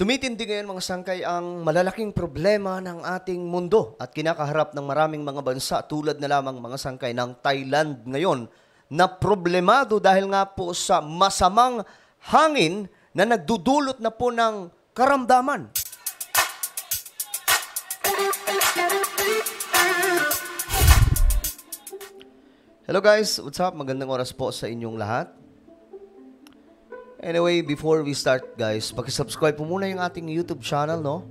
Tumitindi ngayon mga sangkay ang malalaking problema ng ating mundo at kinakaharap ng maraming mga bansa tulad na lamang mga sangkay ng Thailand ngayon na problemado dahil nga po sa masamang hangin na nagdudulot na po ng karamdaman. Hello guys, what's up? Magandang oras po sa inyong lahat. Anyway, before we start guys, paki-subscribe po muna yung ating YouTube channel, no?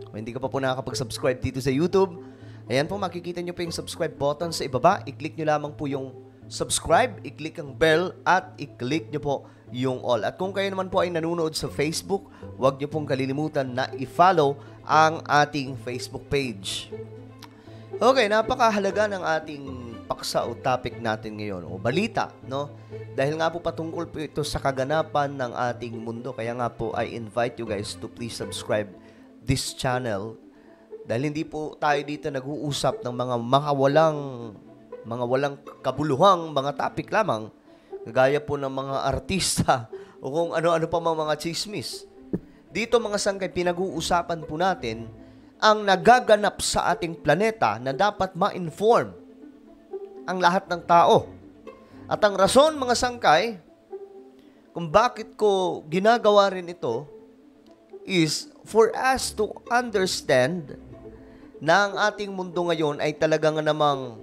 Kung hindi ka pa po nakakapag-subscribe dito sa YouTube, ayan po, makikita nyo po yung subscribe button sa ibaba. I-click nyo lamang po yung subscribe, i-click ang bell, at i-click nyo po yung all. At kung kayo naman po ay nanonood sa Facebook, huwag nyo pong kalilimutan na i-follow ang ating Facebook page. Okay, napakahalaga ng ating paksa o topic natin ngayon o balita, no? Dahil nga po patungkol po ito sa kaganapan ng ating mundo. Kaya nga po I invite you guys to please subscribe this channel. Dahil hindi po tayo dito nag-uusap ng mga walang kabuluhang mga topic lamang. Gaya po ng mga artista o kung ano-ano pa mga chismis. Dito mga sangkay, pinag-uusapan po natin ang nagaganap sa ating planeta na dapat ma-inform ang lahat ng tao. At ang rason, mga sangkay, kung bakit ko ginagawa rin ito is for us to understand na ang ating mundo ngayon ay talagang namang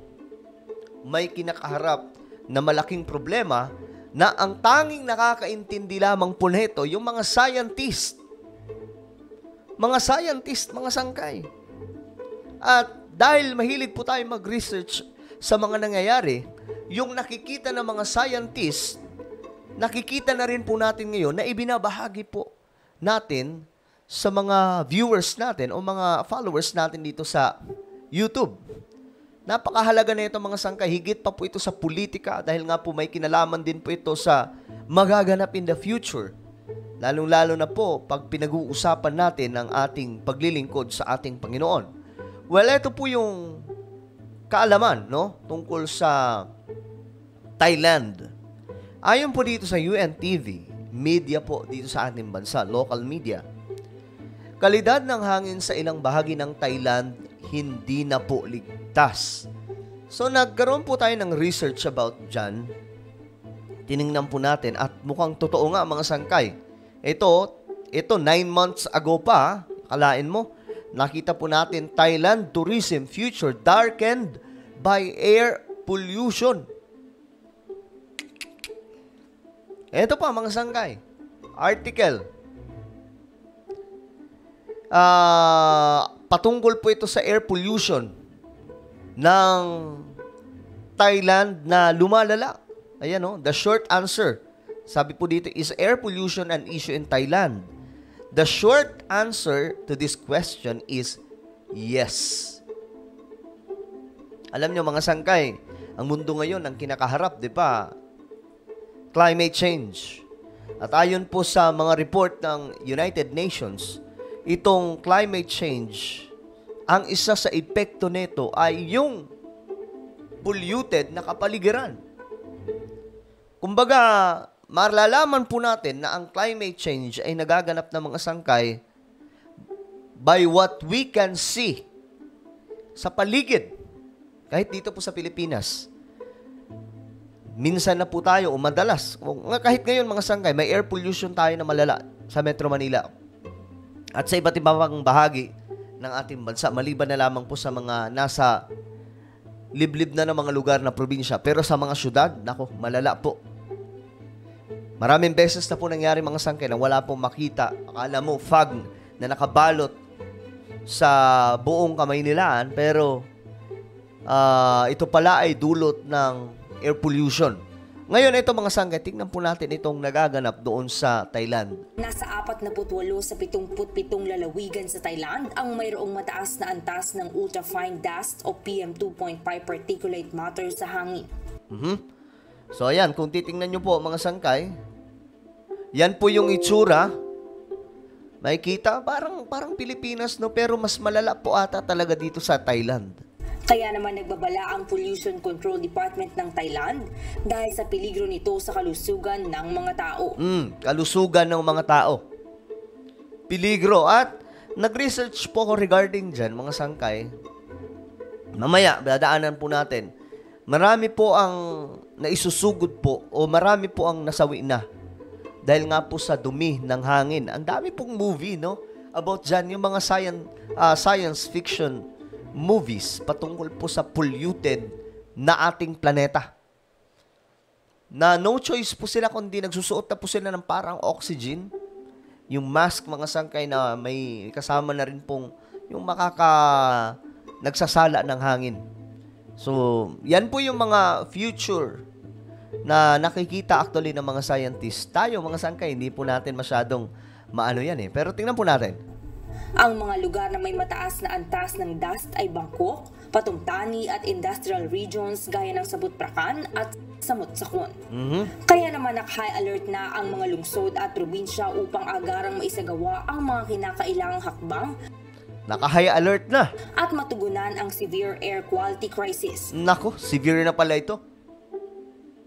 may kinakaharap na malaking problema na ang tanging nakakaintindi lamang po nito yung mga scientist. Mga sangkay. At dahil mahilig po tayo mag-research sa mga nangyayari, yung nakikita ng mga scientist, nakikita na rin po natin ngayon na ibinabahagi po natin sa mga viewers natin o mga followers natin dito sa YouTube. Napakahalaga na ito mga sangkay, higit pa po ito sa politika dahil nga po may kinalaman din po ito sa magaganap in the future. Lalong-lalo na po pag pinag-uusapan natin ang ating paglilingkod sa ating Panginoon. Well, ito po yung kaalaman, no? Tungkol sa Thailand. Ayon po dito sa UNTV, media po dito sa ating bansa, local media, kalidad ng hangin sa ilang bahagi ng Thailand hindi na po ligtas. So nagkaroon po tayo ng research about dyan. Tiningnan po natin at mukhang totoo nga mga sangkay. Ito 9 months ago pa, kalain mo, nakita po natin Thailand tourism future darkened by air pollution. Ito pa mga sangkay. Article. Patungkol po ito sa air pollution ng Thailand na lumalala. Ayan o, the short answer. Sabi po dito, is air pollution an issue in Thailand? The short answer to this question is yes. Alam nyo mga sangkay, ang mundo ngayon ang kinakaharap, di ba? Climate change. At ayon po sa mga report ng United Nations, itong climate change, ang isa sa epekto nito ay yung polluted na kapaligiran. Kumbaga, malalaman po natin na ang climate change ay nagaganap ng mga sangkay by what we can see sa paligid. Kahit dito po sa Pilipinas. Minsan na po tayo, o madalas, kahit ngayon mga sangkay, may air pollution tayo na malala sa Metro Manila. At sa iba't ibang bahagi ng ating bansa, maliban na lamang po sa mga nasa liblib na ng mga lugar na probinsya. Pero sa mga syudad, nako, malala po. Maraming beses na po nangyari mga sangkay na wala pong makita. Akala mo, fog na nakabalot sa buong Kamaynilaan, pero ito pala ay dulot ng air pollution. Ngayon, ito mga sangkay, tingnan po natin itong nagaganap doon sa Thailand. Nasa 48 sa 77 lalawigan sa Thailand ang mayroong mataas na antas ng ultrafine dust o PM2.5 particulate matter sa hangin. So ayan, kung titingnan nyo po mga sangkay, yan po yung itsura. Makikita, parang Pilipinas, no? Pero mas malala po ata talaga dito sa Thailand. Kaya naman nagbabala ang Pollution Control Department ng Thailand dahil sa peligro nito sa kalusugan ng mga tao. Kalusugan ng mga tao. peligro. At nag-research po ako regarding dyan, mga sangkay. Mamaya, dadaanan po natin. Marami po ang naisusugod po o marami po ang nasawi na. Dahil nga po sa dumi ng hangin. Ang dami pong movie, no? About dyan, yung mga science fiction movies patungkol po sa polluted na ating planeta. Na no choice po sila kundi nagsusuot na po sila ng parang oxygen. Yung mask, mga sangkay, na may kasama na rin pong yung nagsasala ng hangin. So, yan po yung mga future na nakikita actually ng mga scientists. Tayo, mga sangkay, hindi po natin masyadong maano yan eh. Pero tingnan po natin. Ang mga lugar na may mataas na antas ng dust ay Bangkok, Patumtani at industrial regions gaya ng Samut Prakan at Samut Sakhon. Kaya naman naka-high alert na ang mga lungsod at probinsya upang agarang maisagawa ang mga kinakailangang hakbang. Naka-high alert na. At matugunan ang severe air quality crisis. Nako, severe na pala ito.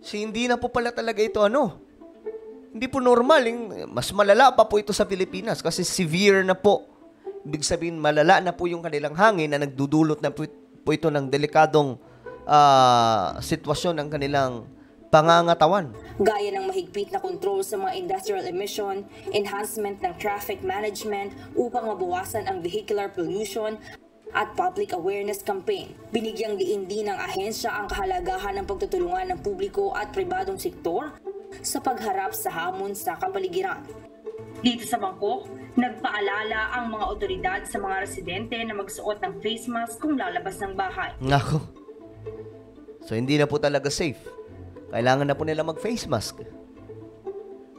Hindi na po pala talaga ito hindi po normal. Mas malala pa po ito sa Pilipinas kasi severe na po. Ibig sabihin, malala na po yung kanilang hangin na nagdudulot na po ito ng delikadong sitwasyon ng kanilang pangangatawan. Gaya ng mahigpit na kontrol sa mga industrial emission, enhancement ng traffic management upang mabawasan ang vehicular pollution, at public awareness campaign. Binigyang diin din ng ahensya ang kahalagahan ng pagtutulungan ng publiko at pribadong sektor sa pagharap sa hamon sa kapaligiran. Dito sa Bangkok, nagpaalala ang mga otoridad sa mga residente na magsuot ng face mask kung lalabas ng bahay. Nako. So, hindi na po talaga safe. Kailangan na po nila mag-face mask.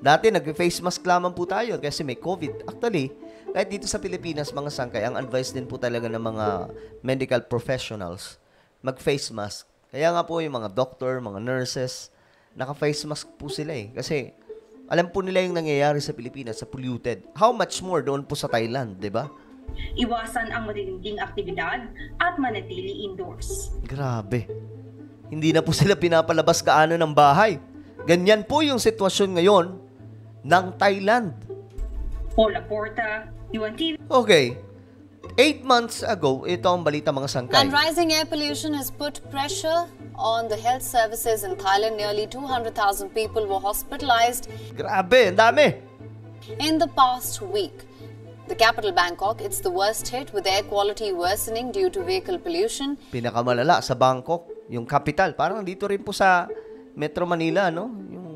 Dati, nag-face mask lamang po tayo kasi may COVID. Actually, kahit dito sa Pilipinas, mga sangkay, ang advice din po talaga ng mga medical professionals, mag-face mask. Kaya nga po yung mga doctor, mga nurses, naka-face mask po sila eh. Kasi, alam po nila yung nangyayari sa Pilipinas, sa polluted. How much more doon po sa Thailand, di ba? Iwasan ang matitinding aktibidad at manatili indoors. Grabe. Hindi na po sila pinapalabas kaano ng bahay. Ganyan po yung sitwasyon ngayon ng Thailand. Paula Porta, UNTV. Okay. 8 months ago, ito ang balita, mga sangkay. And rising air pollution has put pressure on the health services in Thailand. Nearly 200,000 people were hospitalized. Grabe, ang dami. In the past week, the capital Bangkok, it's the worst hit with air quality worsening due to vehicle pollution. Pinakamalala sa Bangkok, yung capital. Parang dito rin po sa Metro Manila, no? Yung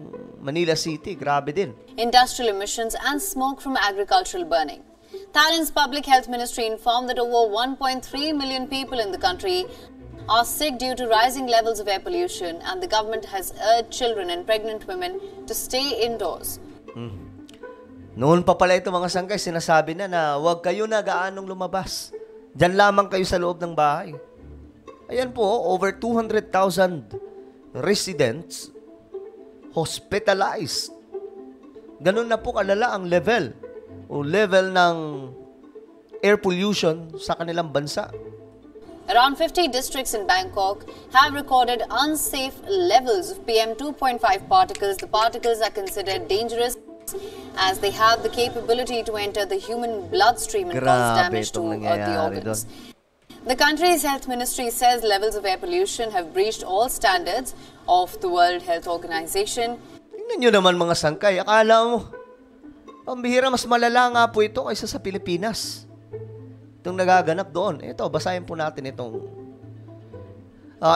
Manila City, grabe din. Industrial emissions and smoke from agricultural burning. Thailand's Public Health Ministry informed that over 1.3 million people in the country are sick due to rising levels of air pollution, and the government has urged children and pregnant women to stay indoors. Noon pa pala ito, mga sangkay, sinasabi na huwag kayo na gaanong lumabas. Diyan lamang kayo sa loob ng bahay. Ayan po, over 200,000 residents hospitalized. Ganun na po kalala ang level ng air pollution sa kanilang bansa. Around 50 districts in Bangkok have recorded unsafe levels of PM 2.5 particles. The particles are considered dangerous as they have the capability to enter the human bloodstream and cause damage to the organs. The country's health ministry says levels of air pollution have breached all standards of the World Health Organization. Tingnan nyo naman, mga sangkay, akala mo, pambihira, mas malala nga po ito kaysa sa Pilipinas. Itong nagaganap doon. Ito, basahin po natin itong.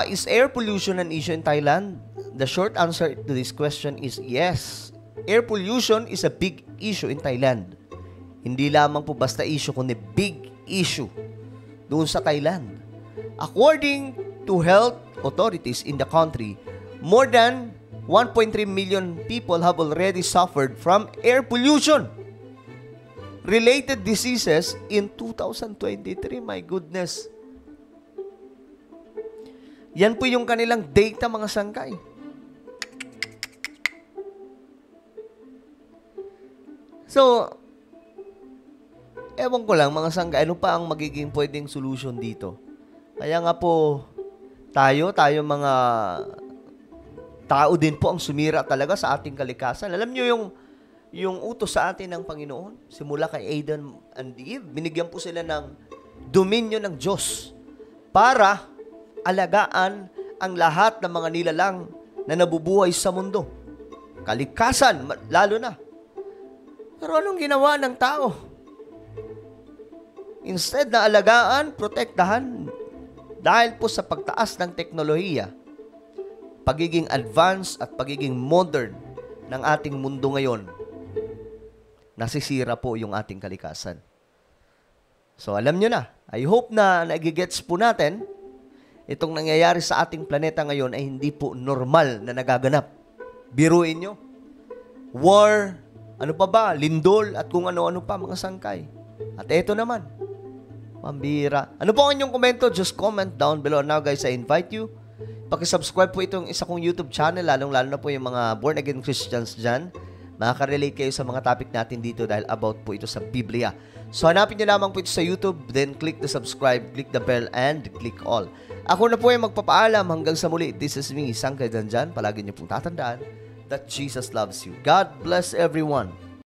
Is air pollution an issue in Thailand? The short answer to this question is yes. Air pollution is a big issue in Thailand. Hindi lamang po basta issue, kundi big issue doon sa Thailand. According to health authorities in the country, more than 1.3 million people have already suffered from air pollution related diseases in 2023. My goodness. Yan po yung kanilang data, mga sangkay. So, ewan ko lang, mga sangkay, ano pa ang magiging pwedeng solution dito? Kaya nga po, tayo mga tao din po ang sumira talaga sa ating kalikasan. Alam nyo yung yung utos sa atin ng Panginoon, simula kay Adam and Eve, binigyan po sila ng dominion ng Diyos para alagaan ang lahat ng mga nilalang na nabubuhay sa mundo. Kalikasan, lalo na. Pero anong ginawa ng tao? Instead na alagaan, protektahan, dahil po sa pagtaas ng teknolohiya, pagiging advanced at pagiging modern ng ating mundo ngayon, nasisira po yung ating kalikasan. So alam nyo na, I hope na nagigets po natin, itong nangyayari sa ating planeta ngayon ay hindi po normal na nagaganap. Biruin nyo. War, ano pa ba, lindol, at kung ano-ano pa, mga sangkay. At eto naman, pambira. Ano po ang inyong komento? Just comment down below. Now guys, I invite you, pakisubscribe po itong isa kong YouTube channel, lalong-lalo na po yung mga born-again Christians dyan. Makaka-relate kayo sa mga topic natin dito dahil about po ito sa Biblia. So hanapin nyo lamang po ito sa YouTube, then click the subscribe, click the bell, and click all. Ako na po ay magpapaalam hanggang sa muli. This is me, Sangkay Danjan. Palagi nyo pong tatandaan that Jesus loves you. God bless everyone.